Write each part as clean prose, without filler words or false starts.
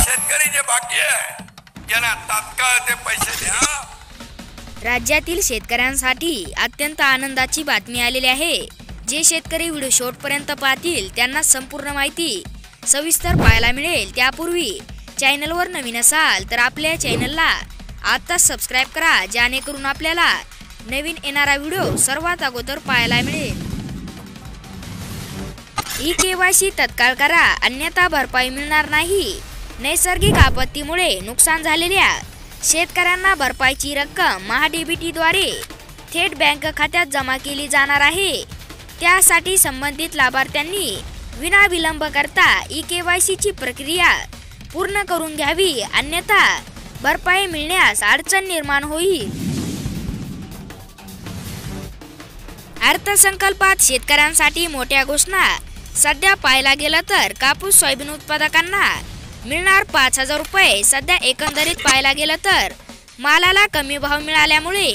शेतकरी जे बाकी आहे त्यांना तात्काळ ते पैसे द्या। राज्यातील शेतकऱ्यांसाठी अत्यंत आनंदाची बातमी आलेली आहे। जे शेतकरी व्हिडिओ शेवटपर्यंत पाहतील त्यांना संपूर्ण माहिती सविस्तर पाहायला मिळेल। त्यापूर्वी चॅनलवर नवीन असाल तर आपल्या चॅनलला आता सबस्क्राइब करा, जेणेकरून आपल्याला नवीन येणारा व्हिडिओ सर्वात अगोदर पाहायला मिळेल। ई-केवायसी तत्काळ करा, अन्यथा भरपाई मिळणार नाही। नैसर्गिक आपत्तीमुळे नुकसान झालेल्या शेतकऱ्यांना भरपाईची रक्कम महाडीबीटीद्वारे थेट बँक खात्यात जमा केली जाणार आहे। त्यासाठी संबंधित लाभार्थ्यांनी विनाविलंब करता ई-केवायसीची प्रक्रिया पूर्ण करून घ्यावी, अन्यथा भरपाई मिळण्यास अडचण निर्माण होईल। अर्थसंकल्पात शेतकऱ्यांसाठी मोठ्या घोषणा। सध्या पाहायला गेलं तर कापूस सोयाबीन उत्पादकांना मिळणार 5,000 रुपये। सध्या एकंदरीत पाहायला गेलं तर मालाला कमी भाव मिळाल्यामुळे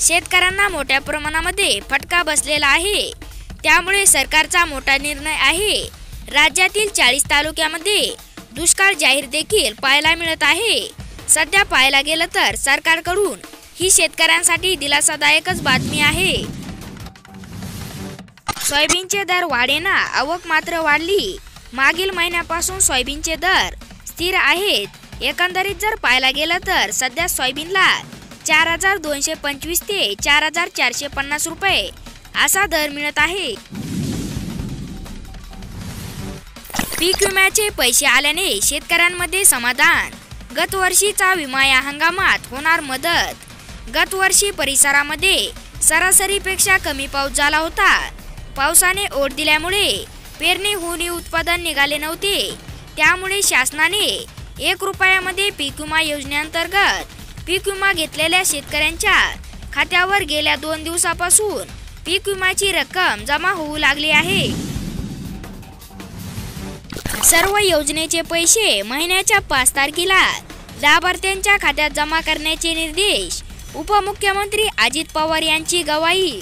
शेतकऱ्यांना मोठ्या प्रमाणामध्ये फटका बसलेला आहे। त्यामुळे सरकारचा मोठा निर्णय आहे। राज्यातील 40 तालुक्यामध्ये दुष्काळ जाहीर देखील पाहायला मिळत आहे। सध्या पाहायला गेलं तर सरकारकडून ही शेतकऱ्यांसाठी दिलासादायकच बातमी आहे। सोयाबीनचे दर वाढेना, आवक मात्र वाढली। मागील महिन्यापासून सोयाबीनचे दर स्थिर आहेत। एकंदरीत जर पाहायला गेलं तर सध्या सोयाबीनला 4,225 ते 4,450 रुपये असा दर मिळत आहे। पीक विम्याचे पैसे आल्याने शेतकऱ्यांमध्ये समाधान। गत वर्षीचा विमा या हंगामात होणार मदत। गत वर्षी परिसरामध्ये सरासरीपेक्षा कमी पाऊस झाला होता। पावसाने ओढ दिल्यामुळे पेरणी होऊनही उत्पादन निघाले नव्हते। त्यामुळे शासनाने 1 रुपयामध्ये पीक विमा योजनेअंतर्गत पीक विमा घेतलेल्या शेतकऱ्यांच्या खात्यावर गेल्या 2 दिवसापासून पीक विम्याची रक्कम जमा होऊ लागली आहे। सर्व योजनेचे पैसे महिन्याच्या 5 तारखेला लाभार्थ्यांच्या खात्यात जमा करण्याचे निर्देश। उपमुख्यमंत्री अजित पवार यांची ग्वाही।